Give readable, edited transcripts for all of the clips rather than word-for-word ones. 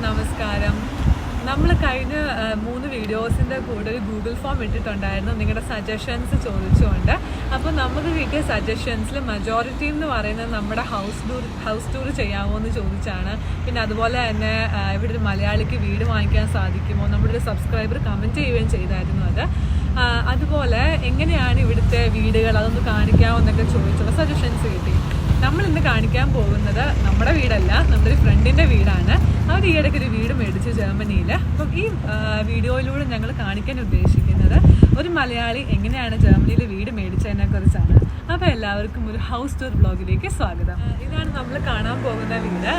നമസ്കാരം. നമ്മൾ കഴിഞ്ഞ 3 വീഡിയോസിൻ്റെ കൂടെ ഒരു ഗൂഗിൾ ഫോം ഇട്ടിട്ടുണ്ടായിരുന്നു നിങ്ങളുടെ സജഷൻസ് ചോദിച്ചുകൊണ്ട്. അപ്പോൾ നമുക്ക് കിട്ടിയ സജഷൻസിൽ മജോറിറ്റി എന്ന് പറയുന്നത് നമ്മുടെ ഹൗസ് ടൂർ ചെയ്യാമോ എന്ന് ചോദിച്ചാണ്. പിന്നെ അതുപോലെ തന്നെ ഇവിടെ ഒരു മലയാളിക്ക് വീട് വാങ്ങിക്കാൻ സാധിക്കുമോ, നമ്മുടെ ഒരു സബ്സ്ക്രൈബർ കമൻറ്റ് ചെയ്യുകയും ചെയ്തായിരുന്നു അത്. അതുപോലെ എങ്ങനെയാണ് ഇവിടുത്തെ വീടുകൾ അതൊന്ന് കാണിക്കാമോ എന്നൊക്കെ ചോദിച്ചുള്ള സജഷൻസ് കിട്ടി. നമ്മൾ ഇന്ന് കാണിക്കാൻ പോകുന്നത് നമ്മുടെ വീടല്ല, നമ്മുടെ ഒരു ഫ്രണ്ടിൻ്റെ വീടാണ്. അവർ ഈ ഇടയ്ക്ക് ഒരു വീട് മേടിച്ചു ജർമ്മനിയിൽ. അപ്പം ഈ വീഡിയോയിലൂടെ ഞങ്ങൾ കാണിക്കാൻ ഉദ്ദേശിക്കുന്നത് ഒരു മലയാളി എങ്ങനെയാണ് ജർമ്മനിയിൽ വീട് മേടിച്ചതിനെ കുറിച്ചാണ്. അപ്പോൾ എല്ലാവർക്കും ഒരു ഹൗസ് ടൂർ ബ്ലോഗിലേക്ക് സ്വാഗതം. ഇതാണ് നമ്മൾ കാണാൻ പോകുന്ന വീട്,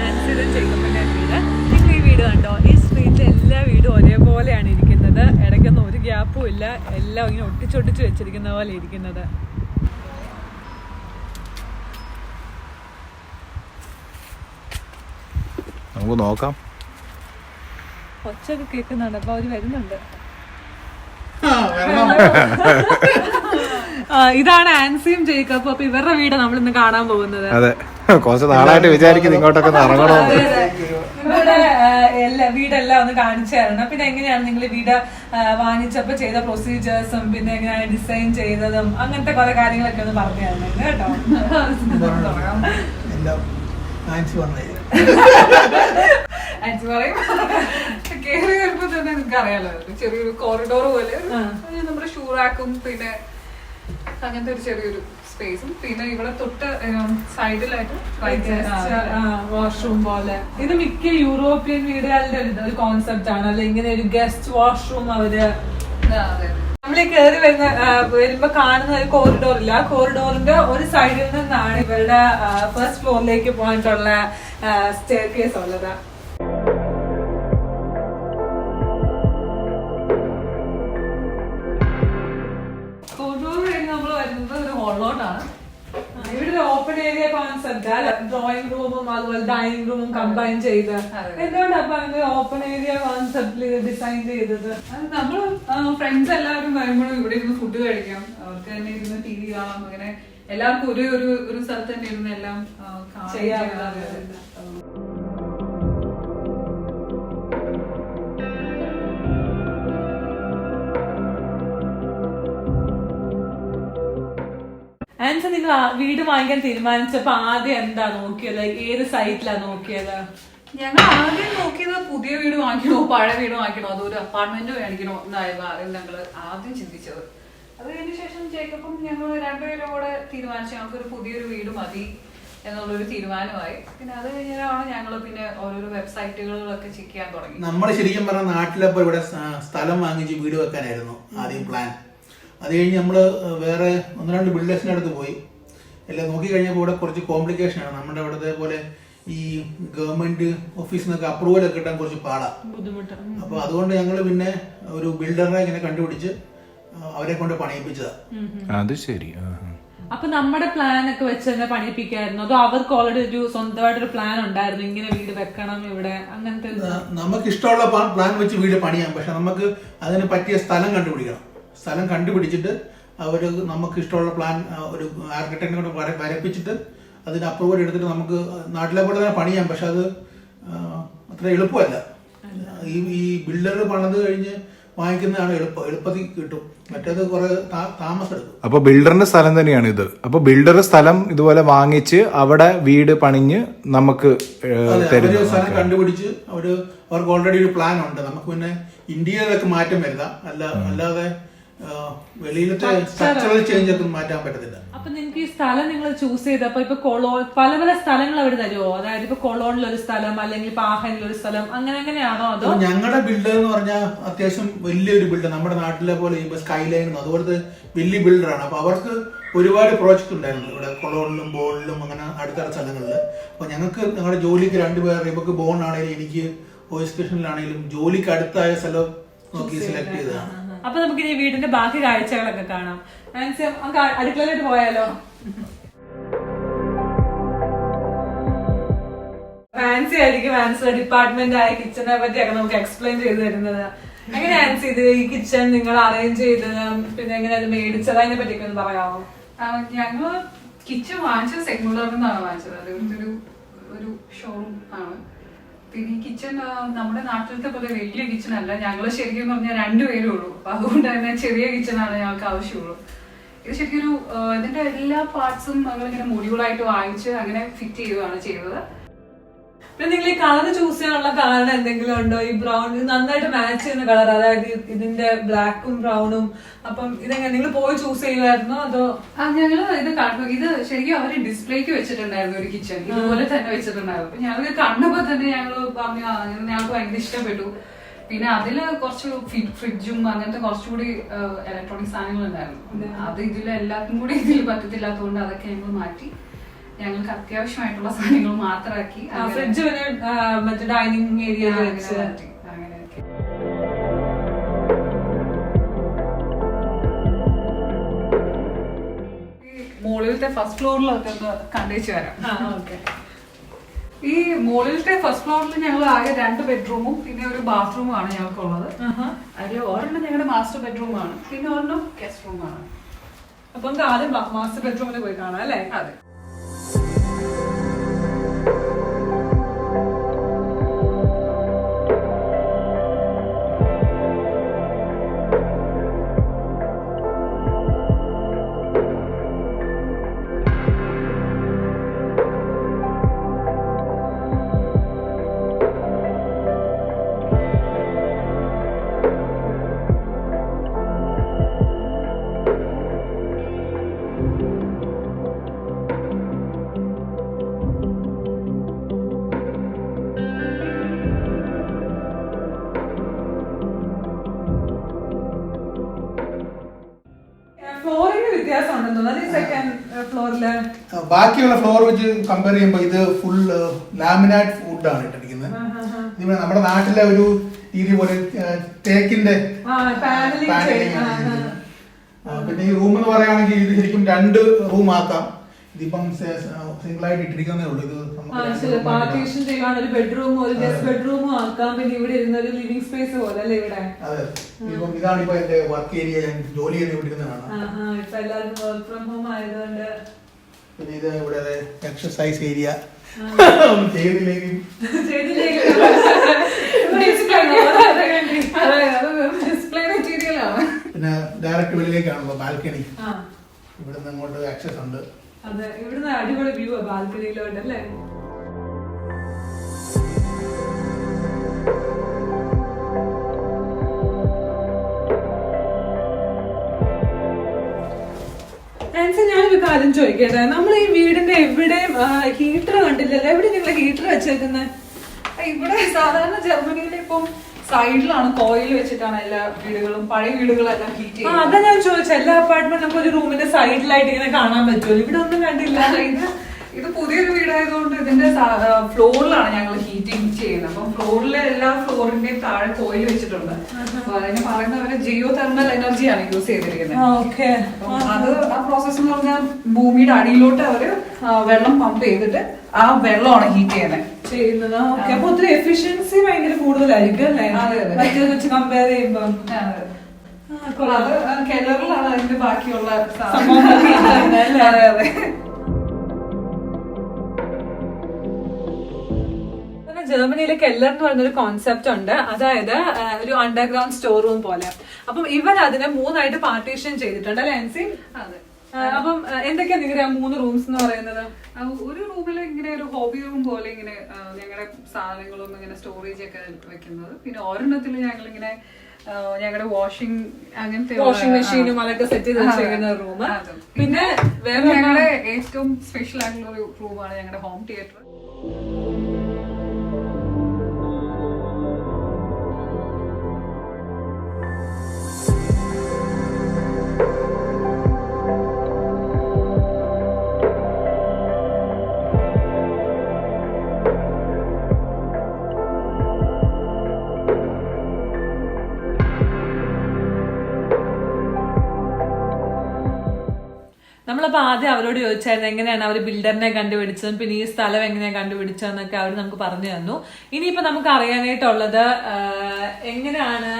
ആൻസിലും ജേക്കബിൻ്റെ വീട്. നിങ്ങൾ ഈ വീട് കണ്ടോ? ഈ സ്ട്രീറ്റിൽ എല്ലാ വീടും ഒരേപോലെയാണ് ഇരിക്കുന്നത്, ഇടയ്ക്കൊന്നും ഒരു ഗ്യാപ്പും ഇല്ല, എല്ലാം ഇങ്ങനെ ഒട്ടിച്ചൊട്ടിച്ച് വെച്ചിരിക്കുന്ന പോലെ ഇരിക്കുന്നത്. നമുക്ക് നോക്കാം. ഒച്ചൊക്കെ കേൾക്കുന്നുണ്ട്, അപ്പൊ അവര് വരുന്നുണ്ട്. ഇതാണ് ആൻസിയും ജേക്കബും. അപ്പൊ ഇവരുടെ വീട് നമ്മൾ ഇന്ന് കാണാൻ പോകുന്നത്. അതെ, കുറച്ച് നാളായിട്ട് വിചാരിക്കുന്നു ഇങ്ങോട്ടൊക്കെ ഇറങ്ങണോ. ഇവിടെ വീടെല്ലാം ഒന്ന് കാണിച്ചു തരണം. പിന്നെ എങ്ങനെയാണ് നിങ്ങൾ വീട് വാങ്ങിച്ചപ്പോ ചെയ്ത പ്രൊസീജിയേഴ്സും പിന്നെ എങ്ങനെയാണ് ഡിസൈൻ ചെയ്തതും അങ്ങനത്തെ കുറെ കാര്യങ്ങളൊക്കെ ഒന്ന് പറഞ്ഞു തരണം കേട്ടോ. ആൻസി പറയും കേറി വരുമ്പോ തന്നെ നിങ്ങൾക്ക് അറിയാലോ, ചെറിയൊരു കോറിഡോർ പോലെ നമ്മുടെ ഷൂ റാക്കും പിന്നെ അങ്ങനത്തെ ഒരു ചെറിയൊരു സ്പേസും പിന്നെ ഇവിടെ തൊട്ട് സൈഡിലായിട്ട് വാഷ്റൂം പോലെ. ഇത് മിക്ക യൂറോപ്യൻ വീടുകളുടെ ഒരു കോൺസെപ്റ്റ് ആണ് അല്ലെ, ഇങ്ങനെ ഒരു ഗസ്റ്റ് വാഷ്റൂം അവര്. നമ്മളീ കയറി വരുമ്പോ കാണുന്ന ഒരു കോറിഡോർ ഇല്ല, ആ കോറിഡോറിന്റെ ഒരു സൈഡിൽ നിന്നാണ് ഇവരുടെ ഫസ്റ്റ് ഫ്ലോറിലേക്ക് പോകാനുള്ള സ്റ്റെയർ കേസ് ഉള്ളത്. കോറിഡോർ കഴിഞ്ഞ് നമ്മൾ വരുന്നത് ഒരു ഹോളിലോട്ടാണ്. ഇവിടെ ഒരു ഓപ്പൺ ഏരിയ കോൺസെപ്റ്റ്, ഡ്രോയിങ് റൂമും അതുപോലെ ഡൈനിങ് റൂമും കമ്പൈൻ ചെയ്ത്. എന്തുകൊണ്ടാണ് അപ്പൊ അങ്ങനെ ഓപ്പൺ ഏരിയ കോൺസെപ്റ്റിൽ ഡിസൈൻ ചെയ്തത്? നമ്മള് ഫ്രണ്ട്സ് എല്ലാവരും വരുമ്പോഴും ഇവിടെ ഇരുന്ന് ഫുഡ് കഴിക്കാം, അവർക്ക് തന്നെ ഇരുന്ന് ടി വി കാണാം, അങ്ങനെ എല്ലാവർക്കും ഒരു സ്ഥലത്ത് തന്നെ ഇരുന്ന് എല്ലാം ചെയ്യാം. ആൻസർ, നിങ്ങൾ വീട് വാങ്ങിക്കാൻ തീരുമാനിച്ചപ്പോ ആദ്യം എന്താ നോക്കിയത്? ഏത് സൈറ്റിലാ നോക്കിയത്? ഞങ്ങൾ ആദ്യം നോക്കിയത് പുതിയ വീട് വാങ്ങിക്കണോ പഴയ വീട് വാങ്ങിക്കണോ അതോ ഒരു അപ്പാർട്ട്മെന്റ് മേടിക്കണോ എന്നായിരുന്നു ഞങ്ങൾ ആദ്യം ചിന്തിച്ചത്. അത് കഴിഞ്ഞ ശേഷം ജേക്കബും ഞങ്ങൾ രണ്ടുപേരും കൂടെ തീരുമാനിച്ചു ഞങ്ങൾക്കൊരു പുതിയൊരു വീട് മതി എന്നുള്ളൊരു തീരുമാനമായി. പിന്നെ അത് കഴിഞ്ഞാണ് ഞങ്ങൾ പിന്നെ ഓരോരോ വെബ്സൈറ്റുകളൊക്കെ ചെക്ക് ചെയ്യാൻ തുടങ്ങി. നമ്മൾ ശരിക്കും പറഞ്ഞ നാട്ടിലപ്പോ ഇവിടെ സ്ഥലം വാങ്ങിച്ച് വീട് വെക്കാനായിരുന്നു ആദ്യം പ്ലാൻ. അത് കഴിഞ്ഞ് നമ്മൾ വേറെ 1-2 ബിൽഡേഴ്സിൻ്റെ അടുത്ത് പോയി. എല്ലാം നോക്കി കഴിഞ്ഞപ്പോൾ ഇവിടെ കുറച്ച് കോംപ്ലിക്കേഷനാണ്. നമ്മുടെ ഇവിടുത്തെ പോലെ ഈ ഗവൺമെന്റ് ഓഫീസിൽ നിന്നൊക്കെ അപ്രൂവൽ ഒക്കെ കിട്ടാൻ കുറച്ച് പാടാണ്, ബുദ്ധിമുട്ട്. അപ്പോൾ അതുകൊണ്ട് ഞങ്ങൾ പിന്നെ ഒരു ബിൽഡറിനെ ഇങ്ങനെ കണ്ടുപിടിച്ച് അവരെ കൊണ്ട് പണിയിപ്പിച്ചതാ. അത് ശരി. അപ്പൊ നമ്മുടെ പ്ലാൻ ഒക്കെ വെച്ച് തന്നെ പണിയിപ്പിക്കായിരുന്നു അതോ അവർക്ക് ഓൾറെഡി ഒരു സ്വന്തമായിട്ടൊരു പ്ലാൻ ഉണ്ടായിരുന്നു ഇങ്ങനെ വീട് വെക്കണം ഇവിടെ അങ്ങനത്തെ? നമുക്ക് ഇഷ്ടമുള്ള പ്ലാൻ വെച്ച് വീട് പണിയാം, പക്ഷെ നമുക്ക് അതിന് പറ്റിയ സ്ഥലം കണ്ടുപിടിക്കണം. സ്ഥലം കണ്ടുപിടിച്ചിട്ട് അവർ നമുക്ക് ഇഷ്ടമുള്ള പ്ലാൻ ഒരു ആർക്കിടെക്റ്റിനെ കൊണ്ട് വരപ്പിച്ചിട്ട് അതിന് അപ്രൂവൽ എടുത്തിട്ട് നമുക്ക് നാട്ടിലെ പോലെ തന്നെ പണിയാം. പക്ഷെ അത് അത്ര എളുപ്പമല്ല. ഈ ബിൽഡർ പണിത് കഴിഞ്ഞ് വാങ്ങിക്കുന്നതാണ് എളുപ്പത്തിൽ കിട്ടും, മറ്റേത് കുറെ താമസം എടുക്കും. അപ്പൊ ബിൽഡറിന്റെ സ്ഥലം തന്നെയാണ് ഇത്. അപ്പൊ ബിൽഡർ സ്ഥലം ഇതുപോലെ വാങ്ങിച്ച് അവിടെ വീട് പണിഞ്ഞ് നമുക്ക് സ്ഥലം കണ്ടുപിടിച്ച് അവർക്ക് ഓൾറെഡി ഒരു പ്ലാൻ ഉണ്ട്. നമുക്ക് പിന്നെ ഇന്ത്യയിലൊക്കെ മാറ്റം വരുത്താം, അല്ലാതെ വെളിയിലത്തെ സ്ട്രക്ചറൽ ചേഞ്ച് ഒക്കെ മാറ്റാൻ പറ്റത്തില്ല. അപ്പൊ നിങ്ങൾക്ക് ഈ സ്ഥലം നിങ്ങൾ ചൂസ് ചെയ്തപ്പോ ഇപ്പൊ പല പല സ്ഥലങ്ങൾ അവിടെ തരുമോ? അതായത് ഇപ്പൊ കൊളോണിലൊരു സ്ഥലം അല്ലെങ്കിൽ പാഹനിലൊരു സ്ഥലം അങ്ങനെയാണോ? അതോ ഞങ്ങളുടെ ബിൽഡർ എന്ന് പറഞ്ഞാൽ അത്യാവശ്യം വലിയൊരു ബിൽഡർ, നമ്മുടെ നാട്ടിലെ പോലെ സ്കൈ ലൈനും അതുപോലത്തെ വലിയ ബിൽഡറാണ്. അപ്പൊ അവർക്ക് ഒരുപാട് പ്രോജക്റ്റ് ഉണ്ടായിരുന്നു ഇവിടെ കൊളോണിലും ബോണിലും അങ്ങനെ അടുത്തടുത്ത സ്ഥലങ്ങളിൽ. അപ്പൊ ഞങ്ങളുടെ ജോലിക്ക് രണ്ടുപേർ, ഇവർക്ക് ബോണിലാണെങ്കിലും എനിക്ക് ഓയിസ്കേഷനിലാണെങ്കിലും ജോലിക്ക് അടുത്തായ സ്ഥലം നോക്കി സെലക്ട് ചെയ്തതാണ്. അപ്പൊ നമുക്ക് ഇനി വീടിന്റെ ബാക്കി കാഴ്ചകളൊക്കെ കാണാം. അടുക്കളയിലോട്ട് പോയാലോ? ഫാൻസി ആയിരിക്കും ഫാൻസിയുടെ ഡിപ്പാർട്ട്മെന്റ് ആയ കിച്ചനെ പറ്റിയൊക്കെ നമുക്ക് എക്സ്പ്ലെയിൻ ചെയ്ത് തരുന്നത്. എങ്ങനെ ആൻസി ഇത് ഈ കിച്ചൺ നിങ്ങൾ അറേഞ്ച് ചെയ്തത്, പിന്നെ എങ്ങനെ അത് മേടിച്ചത്, അതിനെ പറ്റിയൊക്കെ ഒന്ന് പറയാമോ? ഞങ്ങള് കിച്ചൺ വാങ്ങിച്ചത് സെഗ്മുലറിൽ നിന്നാണ് വാങ്ങിച്ചത്. അത് ഒരു ഷോറൂം ആണ്. പിന്നെ ഈ കിച്ചൺ നമ്മുടെ നാട്ടിലത്തെ പോലെ വലിയ കിച്ചൺ അല്ല. ഞങ്ങള് ശരിക്കും പറഞ്ഞാൽ 2 പേരേ ഉള്ളൂ. അപ്പൊ അതുകൊണ്ട് തന്നെ ചെറിയ കിച്ചണാണ് ഞങ്ങൾക്ക് ആവശ്യമുള്ളൂ. ഇത് ശരിക്കും ഇതിന്റെ എല്ലാ പാർട്സും ഞങ്ങളിങ്ങനെ മൊഡ്യൂളായിട്ട് വാങ്ങിച്ച് അങ്ങനെ ഫിറ്റ് ചെയ്യുകയാണ് ചെയ്തത്. പിന്നെ നിങ്ങൾ ഈ കളർ ചൂസ് ചെയ്യാനുള്ള കാരണം എന്തെങ്കിലും ഉണ്ടോ? ഈ ബ്രൗൺ നന്നായിട്ട് മാച്ച് ചെയ്യുന്ന കളർ, അതായത് ഇതിന്റെ ബ്ലാക്കും ബ്രൗണും. അപ്പം ഇതെങ്ങനെ നിങ്ങൾ പോയി ചൂസ് ചെയ്യുമായിരുന്നോ അതോ? ഞങ്ങള് ഇത് ശരിക്കും അവര് ഡിസ്പ്ലേക്ക് വെച്ചിട്ടുണ്ടായിരുന്നു ഒരു കിച്ചൺ, ഇതുപോലെ തന്നെ വെച്ചിട്ടുണ്ടായിരുന്നു. അപ്പൊ ഞങ്ങൾക്ക് കണ്ടപ്പോ തന്നെ ഞങ്ങള് പറഞ്ഞു ഞങ്ങൾക്ക് ഭയങ്കര ഇഷ്ടപ്പെട്ടു. പിന്നെ അതില് കുറച്ച് ഫ്രിഡ്ജും അങ്ങനത്തെ കുറച്ചുകൂടി ഇലക്ട്രോണിക് സാധനങ്ങൾ ഉണ്ടായിരുന്നു. അത് ഇതിലെല്ലാത്തും കൂടി ഇതിൽ പറ്റത്തില്ലാത്തതുകൊണ്ട് അതൊക്കെ ഞങ്ങൾ മാറ്റി ഞങ്ങൾക്ക് അത്യാവശ്യമായിട്ടുള്ള സാധനങ്ങൾ മാത്രമാക്കി. ഫ്രിഡ്ജ് മറ്റേ ഡൈനിങ് ഏരിയ വെച്ച് അങ്ങനെയൊക്കെ. മുകളിലത്തെ ഫസ്റ്റ് ഫ്ലോറിലൊക്കെ ഒന്ന് കണ്ടേച്ച് വരാം. ഈ മുകളിലത്തെ ഫസ്റ്റ് ഫ്ലോറിൽ ഞങ്ങൾ ആകെ 2 ബെഡ്റൂമും പിന്നെ ഒരു ബാത്റൂമും ആണ് ഞങ്ങൾക്കുള്ളത്. അതിൽ ഒരെണ്ണം ഞങ്ങളുടെ മാസ്റ്റർ ബെഡ്റൂമാണ്, പിന്നെ ഒരെണ്ണം ഗസ്റ്റ് റൂമാണ്. അപ്പൊ ആദ്യം മാസ്റ്റർ ബെഡ്റൂമിൽ പോയി കാണാം അല്ലേ? അതെ. ബാക്കിയുള്ള ഫ്ലോർ വെച്ച് കമ്പയർ ചെയ്യുമ്പോൾ ഇത് ഫുൾ ലാമിനാറ്റ് വുഡാണ് ഇട്ടിരിക്കുന്നത്. നമ്മുടെ നാട്ടിലെ ഒരു രീതി പോലെ തേക്കിന്റെ പാനലിംഗ്. പിന്നെ ഈ റൂം എന്ന് പറയുകയാണെങ്കിൽ ഇത് ശരിക്കും 2 റൂം ആക്കാം. ഇതിപ്പം സിംഗിൾ ആയിട്ട് ഇട്ടിരിക്കുന്നേ ഉള്ളൂ. ഇത് പാർട്ടീഷൻ ചെയ്യാൻ ഒരു ബെഡ്റൂമും ഒരു ഗസ്റ്റ് ബെഡ്റൂമും ആക്കാം. പിന്നെ ഇവിടെ ഇരുന്ന ഒരു ലിവിംഗ് സ്പേസ് പോലെ അല്ലേ ഇവിടെ? അതെ. ഇപ്പം ഇതാണ് ഇപ്പൊ എന്റെ വർക്ക് ഏരിയ, ഞാൻ ജോലി ചെയ്ത് വിടുന്നതാണ്. ഇപ്പൊ എല്ലാവരും വർക്ക് ഫ്രം ഹോം ആയതുകൊണ്ട്. പിന്നെ ഇത് ഇവിടെ എക്സസൈസ് ഏരിയ. ചെയ്തില്ലെങ്കിൽ പിന്നെ ഡയറക്റ്റ് വെളിയിലേക്കാണല്ലോ ബാൽക്കണി. ഇവിടുന്ന് അങ്ങോട്ട് ആക്സസ് ഉണ്ട്. അതെ, ഇവിടുന്ന് അടിപൊളി വ്യൂ ബാൽക്കണിയിലോട്ട് അല്ലേ? ഞാനൊരു കാര്യം ചോദിക്കട്ടെ, നമ്മൾ ഈ വീടിന്റെ എവിടെയും ഹീറ്റർ കണ്ടില്ലല്ലോ. എവിടെ നിങ്ങൾ ഹീറ്റർ വെച്ചേക്കുന്നത്? ഇവിടെ സാധാരണ ജർമ്മനിയിലെ ഇപ്പം സൈഡിലാണ് കോയിൽ വെച്ചിട്ടാണ് എല്ലാ വീടുകളും, പഴയ വീടുകളെല്ലാം ഹീറ്റ് ചെയ്യുന്നത്. അതാ ഞാൻ ചോദിച്ചത്, എല്ലാ അപ്പാർട്ട്മെന്റ് നമുക്ക് ഒരു റൂമിന്റെ സൈഡിലായിട്ട് ഇങ്ങനെ കാണാൻ പറ്റുമല്ലോ, ഇവിടെ ഒന്നും കണ്ടില്ല. ഇത് പുതിയൊരു വീടായതുകൊണ്ട് ഇതിന്റെ ഫ്ലോറിലാണ് ഞങ്ങൾ ഹീറ്റിംഗ് ചെയ്യുന്നത്. അപ്പം ഫ്ലോറിലെ എല്ലാ ഫ്ലോറിന്റെയും താഴെ കോയിൽ വെച്ചിട്ടുണ്ട്. അപ്പൊ അതിന് പറയുന്നവര് ജിയോ തെർമൽ എനർജിയാണ് യൂസ് ചെയ്തിരിക്കുന്നത്. അത് ആ പ്രോസസ് എന്ന് പറഞ്ഞാൽ ഭൂമിയുടെ അടിയിലോട്ട് അവര് വെള്ളം പമ്പ് ചെയ്തിട്ട് ആ വെള്ളമാണ് ഹീറ്റ് ചെയ്യുന്നത്. അപ്പൊ ഒത്തിരി എഫിഷ്യൻസി ഭയങ്കര കൂടുതലായിരിക്കും അല്ലേ മറ്റേ വെച്ച് കമ്പയർ ചെയ്യുമ്പോ? അത് കെല്ലറിലാണ് അതിന്റെ ബാക്കിയുള്ള അതെ അതെ. ജർമ്മനിയിലെ കെല്ലർ എന്ന് പറയുന്ന ഒരു കോൺസെപ്റ്റ് ഉണ്ട്. അതായത് ഒരു അണ്ടർഗ്രൗണ്ട് സ്റ്റോർ റൂം പോലെ. അപ്പം ഇവർ അതിനെ 3 ആയിട്ട് പാർട്ടീഷൻ ചെയ്തിട്ടുണ്ട് അല്ലെ ആൻസി? അതെ. അപ്പം എന്തൊക്കെയാ നിങ്ങളുടെ 3 റൂംസ് എന്ന് പറയുന്നത്? ഒരു റൂമിൽ ഇങ്ങനെ ഒരു ഹോബി റൂം പോലെ ഇങ്ങനെ ഞങ്ങളുടെ സാധനങ്ങളും ഇങ്ങനെ സ്റ്റോറേജ് ഒക്കെ വെക്കുന്നത്. പിന്നെ ഒരെണ്ണത്തിൽ ഞങ്ങൾ ഇങ്ങനെ ഞങ്ങളുടെ വാഷിംഗ് അങ്ങനത്തെ വാഷിംഗ് മെഷീനും അതൊക്കെ സെറ്റ് ചെയ്ത് വെച്ചിരിക്കുന്ന റൂം. പിന്നെ വേറെ ഞങ്ങളുടെ ഏറ്റവും സ്പെഷ്യൽ ആയിട്ടുള്ള ഒരു റൂമാണ് ഞങ്ങളുടെ ഹോം തിയേറ്റർ. നമ്മളപ്പോ ആദ്യം അവരോട് ചോദിച്ചായിരുന്നു എങ്ങനെയാണ് അവർ ബിൽഡറിനെ കണ്ടുപിടിച്ചതും പിന്നെ ഈ സ്ഥലം എങ്ങനെയാണ് കണ്ടുപിടിച്ചതെന്നൊക്കെ അവർ നമുക്ക് പറഞ്ഞു തന്നു. ഇനിയിപ്പോ നമുക്ക് അറിയാനായിട്ടുള്ളത് എങ്ങനെയാണ്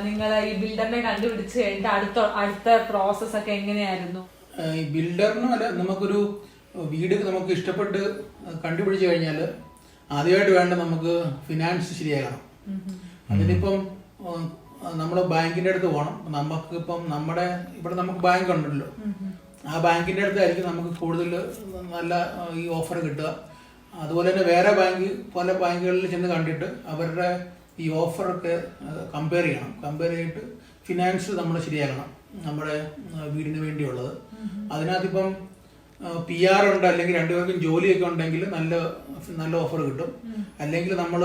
നിങ്ങൾ ഈ ബിൽഡറിനെ കണ്ടുപിടിച്ച് കഴിഞ്ഞിട്ട് അടുത്ത പ്രോസസ് ഒക്കെ എങ്ങനെയായിരുന്നു? ഈ ബിൽഡറിനും അല്ല, നമുക്കൊരു വീട് നമുക്ക് ഇഷ്ടപ്പെട്ട് കണ്ടുപിടിച്ചു കഴിഞ്ഞാൽ ആദ്യമായിട്ട് വേണ്ട നമുക്ക് ഫിനാൻസ് ശരിയാക്കണം. അതിനിപ്പം നമ്മൾ ബാങ്കിന്റെ അടുത്ത് പോകണം. നമുക്കിപ്പം ഇവിടെ നമുക്ക് ബാങ്ക് ഉണ്ടല്ലോ, ആ ബാങ്കിന്റെ അടുത്തായിരിക്കും നമുക്ക് കൂടുതൽ നല്ല ഈ ഓഫർ കിട്ടുക. അതുപോലെ തന്നെ വേറെ പല ബാങ്കുകളിൽ ചെന്ന് കണ്ടിട്ട് അവരുടെ ഈ ഓഫറൊക്കെ കമ്പയർ ചെയ്യണം. കമ്പയർ ചെയ്തിട്ട് ഫിനാൻസ് നമ്മൾ ശരിയാക്കണം നമ്മുടെ വീടിന് വേണ്ടിയുള്ളത്. അതിനകത്തിപ്പം PR ഉണ്ട്, അല്ലെങ്കിൽ രണ്ടുപേർക്കും ജോലിയൊക്കെ ഉണ്ടെങ്കിൽ നല്ല ഓഫർ കിട്ടും. അല്ലെങ്കിൽ നമ്മൾ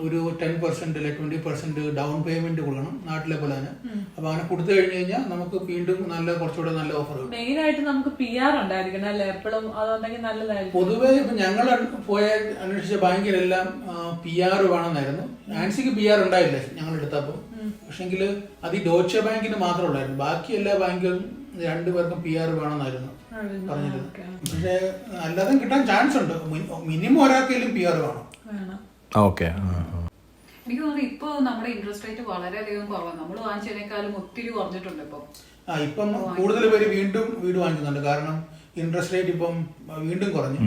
ഒരു 10% അല്ലെങ്കിൽ 20% ഡൗൺ പേയ്മെന്റ് കൊടുക്കണം, നാട്ടിലെ പോലെ തന്നെ. അപ്പൊ അങ്ങനെ കൊടുത്തു കഴിഞ്ഞു കഴിഞ്ഞാൽ നമുക്ക് വീണ്ടും കുറച്ചുകൂടെ നല്ല ഓഫർ കിട്ടും. മെയിൻ ആയിട്ട് നമുക്ക് PR ഉണ്ടായിരിക്കണം അല്ലെ എപ്പോഴും, അതുണ്ടെങ്കിൽ നല്ലതായിരിക്കും. പൊതുവെ ഇപ്പൊ ഞങ്ങൾ അന്വേഷിച്ച ബാങ്കിലെല്ലാം PR വേണമെന്നായിരുന്നു. ആൻസിക്ക് PR ഉണ്ടായില്ല ഞങ്ങൾ എടുത്തപ്പോൾ. പക്ഷെങ്കിൽ അത് ഈ ഡോയ്ച്ചെ ബാങ്കിന് മാത്രമേ ഉള്ളായിരുന്നു. ബാക്കി എല്ലാ ബാങ്കുകളും രണ്ടുപേർക്കും PR വേണമെന്നായിരുന്നു പറഞ്ഞിരുന്നത്. പക്ഷെ അല്ലാതെ കിട്ടാൻ ചാൻസ് ഉണ്ട്. മിനിമം ഒരാൾക്കെങ്കിലും PR വേണം. ഓക്കെ. എനിക്ക് തോന്നുന്നു ഇപ്പൊ നമ്മുടെ ഇൻട്രസ്റ്റ് റേറ്റ് വളരെയധികം കുറവാണ്. നമ്മൾ വാങ്ങിച്ചതിനേക്കാളും ഒത്തിരി കുറഞ്ഞിട്ടുണ്ട് ഇപ്പം കൂടുതൽ പേര് വീണ്ടും വീട് വാങ്ങിക്കുന്നുണ്ട്. കാരണം ഇൻട്രസ്റ്റ് റേറ്റ് ഇപ്പം വീണ്ടും കുറഞ്ഞു.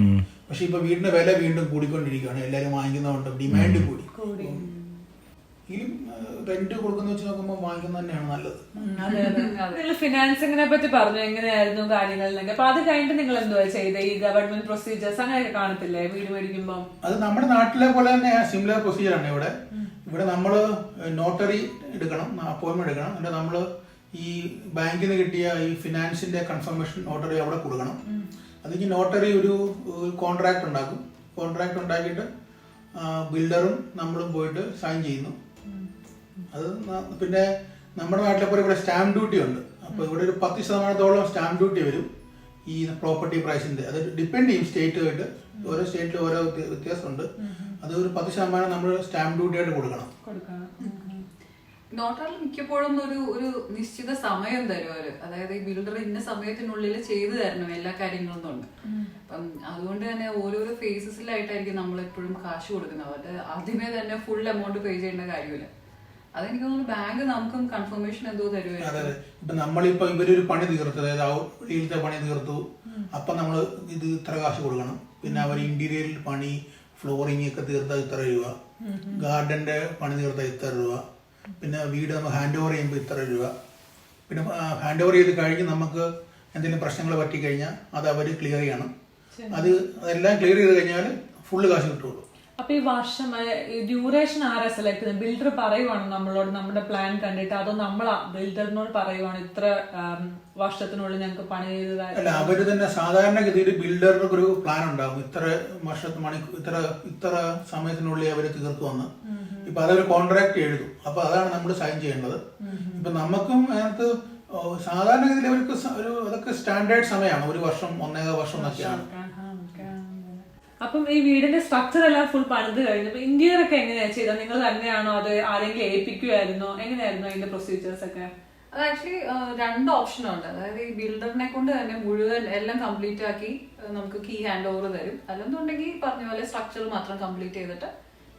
പക്ഷെ ഇപ്പൊ വീടിന്റെ വില വീണ്ടും കൂടിക്കൊണ്ടിരിക്കുകയാണ്. എല്ലാവരും വാങ്ങിക്കുന്നതുകൊണ്ട് ഡിമാൻഡ് കൂടി. റെന്റ് കൊടുക്കുന്ന വെച്ച് നോക്കുമ്പോൾ വാങ്ങിക്കുന്നത് തന്നെയാണ് നല്ലത്. നിങ്ങൾ ഫിനാൻസിങ്ങിനെ പറ്റി പറഞ്ഞു, എങ്ങനെയായിരുന്നു കാര്യങ്ങളിലൊക്കെ. അപ്പൊ അത് കഴിഞ്ഞിട്ട് നിങ്ങൾ എന്തുവാ ചെയ്തത്? ഈ ഗവൺമെന്റ് പ്രൊസീജിയേഴ്സ് അങ്ങനെയൊക്കെ കാണത്തില്ലേ വീട് മേടിക്കുമ്പോ? അത് നമ്മുടെ നാട്ടിലെ പോലെ തന്നെ സിമിലർ പ്രൊസീജിയർ ആണ് ഇവിടെ നമ്മള് നോട്ടറി എടുക്കണം, അപ്പോയിന്റ്മെന്റ് എടുക്കണം. എന്നിട്ട് നമ്മള് ഈ ബാങ്കിൽ നിന്ന് കിട്ടിയ ഈ ഫിനാൻസിന്റെ കൺഫർമേഷൻ നോട്ടറി അവിടെ കൊടുക്കണം. അത് ഈ നോട്ടറി ഒരു കോൺട്രാക്ട് ഉണ്ടാക്കും. കോൺട്രാക്ട് ഉണ്ടാക്കിയിട്ട് ബിൽഡറും നമ്മളും പോയിട്ട് സൈൻ ചെയ്യുന്നു. അത് പിന്നെ നമ്മുടെ നാട്ടിലെ പോലെ ഇവിടെ സ്റ്റാമ്പ് ഡ്യൂട്ടി ഉണ്ട്. അപ്പൊ ഇവിടെ ഒരു 10% സ്റ്റാമ്പ് ഡ്യൂട്ടി വരും ഈ പ്രോപ്പർട്ടി പ്രൈസിന്റെ. അത് ഡിപ്പെൻഡ് ചെയ്യും സ്റ്റേറ്റുമായിട്ട്. ഓരോ സ്റ്റേറ്റിലും ഓരോ വ്യത്യാസമുണ്ട്. അത് ഒരു 10% നമ്മൾ സ്റ്റാമ്പ് ഡ്യൂട്ടി ആയിട്ട് കൊടുക്കണം. നോട്ടറിൽ മിക്കപ്പോഴും ഒരു നിശ്ചിത സമയം തരും അവര്. അതായത് ഈ ബിൽഡർ ഇന്ന സമയത്തിനുള്ളിൽ ചെയ്തു തരണം എല്ലാ കാര്യങ്ങളും ഉണ്ട്. അപ്പം അതുകൊണ്ട് തന്നെ ഓരോരോ ഫേസസിലായിട്ടായിരിക്കും നമ്മൾ എപ്പോഴും കാശ് കൊടുക്കുന്നത്. അത് ആദ്യമേ തന്നെ ഫുൾ എമൗണ്ട് പേ ചെയ്യേണ്ട കാര്യമില്ല. അതെനിക്ക് തോന്നുന്നു ബാങ്ക് നമുക്കും കൺഫർമേഷൻ എന്തോ തരുമായിരുന്നു. ഇപ്പൊ നമ്മളിപ്പോ ഇവരൊരു പണി തീർത്തു, അതായത് ഔട്ട്ലത്തെ പണി തീർത്തു, അപ്പൊ നമ്മൾ ഇത് ഇത്ര കാശ് കൊടുക്കണം. പിന്നെ അവർ ഇന്റീരിയറിൽ പണി, ഫ്ലോറിംഗ് ഒക്കെ തീർത്താൽ ഇത്ര രൂപ, ഗാർഡന്റെ പണി തീർത്താൽ ഇത്ര രൂപ, പിന്നെ വീട് നമ്മൾ ഹാൻഡ് ഓവർ ചെയ്യുമ്പോൾ ഇത്ര രൂപ. പിന്നെ ഹാൻഡ് ഓവർ ചെയ്ത് കഴിഞ്ഞ് നമുക്ക് എന്തെങ്കിലും പ്രശ്നങ്ങൾ പറ്റിക്കഴിഞ്ഞാൽ അത് അവർ ക്ലിയർ ചെയ്യണം. അതെല്ലാം ക്ലിയർ ചെയ്ത് കഴിഞ്ഞാൽ ഫുള്ള് കാശ് കിട്ടുള്ളൂ. അപ്പൊ ഈ വർഷം ഡ്യൂറേഷൻ ആരാ സെലക്ട് ചെയ്യുന്നത്? ബിൽഡർ പറയുവാണ് നമ്മളോട് നമ്മുടെ പ്ലാൻ കണ്ടിട്ട്, അതോ നമ്മൾ ബിൽഡറിനോട് പറയുവാണ് ഇത്ര വർഷത്തിനുള്ളിൽ ഞങ്ങൾക്ക് പണി ചെയ്തതായി? അല്ല, അവര് തന്നെ സാധാരണഗതിയിൽ ബിൽഡറിന് ഒരു പ്ലാൻ ഉണ്ടാകും. ഇത്ര സമയത്തിനുള്ളിൽ അവര് തീർക്കുമെന്ന്. ഇപ്പൊ അതൊരു കോൺട്രാക്ട് എഴുതും. അപ്പൊ അതാണ് നമ്മൾ സൈൻ ചെയ്യേണ്ടത്. ഇപ്പൊ നമുക്കും അതിനകത്ത് സാധാരണഗതിയിൽ അവർക്ക് അതൊക്കെ സ്റ്റാൻഡേർഡ് സമയമാണ്. 1 വർഷം 1.5 വർഷം എന്നൊക്കെയാണ്. അപ്പം ഈ വീടിന്റെ സ്ട്രക്ചർ എല്ലാം ഫുൾ പണിത് കഴിഞ്ഞു. ഇന്റീരിയർ ഒക്കെ എങ്ങനെയാ ചെയ്തത്? നിങ്ങൾ തന്നെയാണോ അത് ആരെങ്കിലും ഏൽപ്പിക്കുമായിരുന്നോ? എങ്ങനെയായിരുന്നു അതിന്റെ പ്രൊസീജിയേഴ്സ് ഒക്കെ? അത് ആക്ച്വലി 2 ഓപ്ഷനുണ്ട്. അതായത് ഈ ബിൽഡറിനെ കൊണ്ട് തന്നെ മുഴുവൻ എല്ലാം കംപ്ലീറ്റ് ആക്കി നമുക്ക് കീ ഹാൻഡ് ഓവർ തരും. അല്ലെന്നുണ്ടെങ്കിൽ പറഞ്ഞ പോലെ സ്ട്രക്ചർ മാത്രം കംപ്ലീറ്റ് ചെയ്തിട്ട്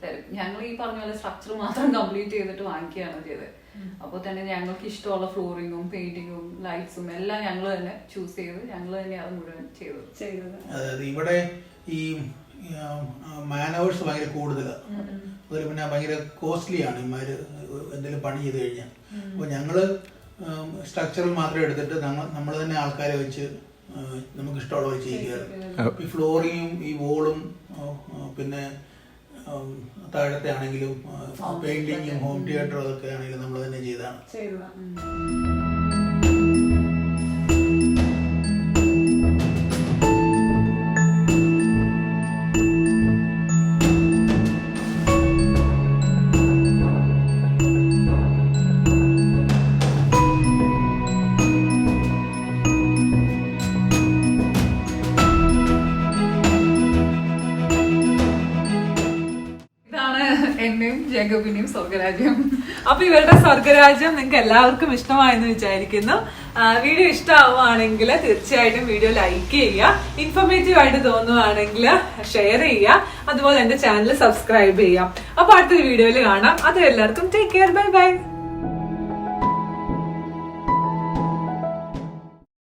തരും. ഞങ്ങൾ ഈ പറഞ്ഞ പോലെ സ്ട്രക്ചർ മാത്രം കംപ്ലീറ്റ് ചെയ്തിട്ട് വാങ്ങിക്കുകയാണ് ചെയ്തത്. അപ്പോൾ തന്നെ ഞങ്ങൾക്ക് ഇഷ്ടമുള്ള ഫ്ലോറിങ്ങും പെയിന്റിങ്ങും ലൈറ്റ്സും എല്ലാം ഞങ്ങൾ തന്നെ ചൂസ് ചെയ്ത് ഞങ്ങൾ തന്നെ അത് മുഴുവൻ ചെയ്തത്. അതായത് ഇവിടെ ഈ മാനവേഴ്സ് ഭയങ്കര കൂടുതലാണ്. അതുപോലെ പിന്നെ ഭയങ്കര കോസ്റ്റ്ലി ആണ് ഇമാര് എന്തെങ്കിലും പണി ചെയ്ത് കഴിഞ്ഞാൽ. അപ്പൊ ഞങ്ങള് സ്ട്രക്ചറൽ മാത്രം എടുത്തിട്ട് നമ്മൾ തന്നെ ആൾക്കാരെ വെച്ച് നമുക്ക് ഇഷ്ടമുള്ളവർ ചെയ്യുക. ഈ ഫ്ലോറിങ്ങും ഈ വോളും പിന്നെ താഴത്തെ ആണെങ്കിലും പെയിന്റിങ്ങും ഹോം തിയേറ്ററും അതൊക്കെ ആണെങ്കിലും നമ്മൾ തന്നെ ചെയ്തതാണ്. എന്റെയും ജേക്കബിന്റെയും സ്വർഗരാജ്യം. അപ്പൊ ഇവരുടെ സ്വർഗരാജ്യം നിങ്ങൾക്ക് എല്ലാവർക്കും ഇഷ്ടമായെന്ന് വിചാരിക്കുന്നു. വീഡിയോ ഇഷ്ടമാവുകയാണെങ്കിൽ തീർച്ചയായിട്ടും വീഡിയോ ലൈക്ക് ചെയ്യുക, ഇൻഫോർമേറ്റീവ് ആയിട്ട് തോന്നുവാണെങ്കിൽ ഷെയർ ചെയ്യുക, അതുപോലെ എന്റെ ചാനൽ സബ്സ്ക്രൈബ് ചെയ്യാം. അപ്പൊ അടുത്തൊരു വീഡിയോയിൽ കാണാം. അത് എല്ലാവർക്കും ടേക്ക് കെയർ, ബൈ ബൈ.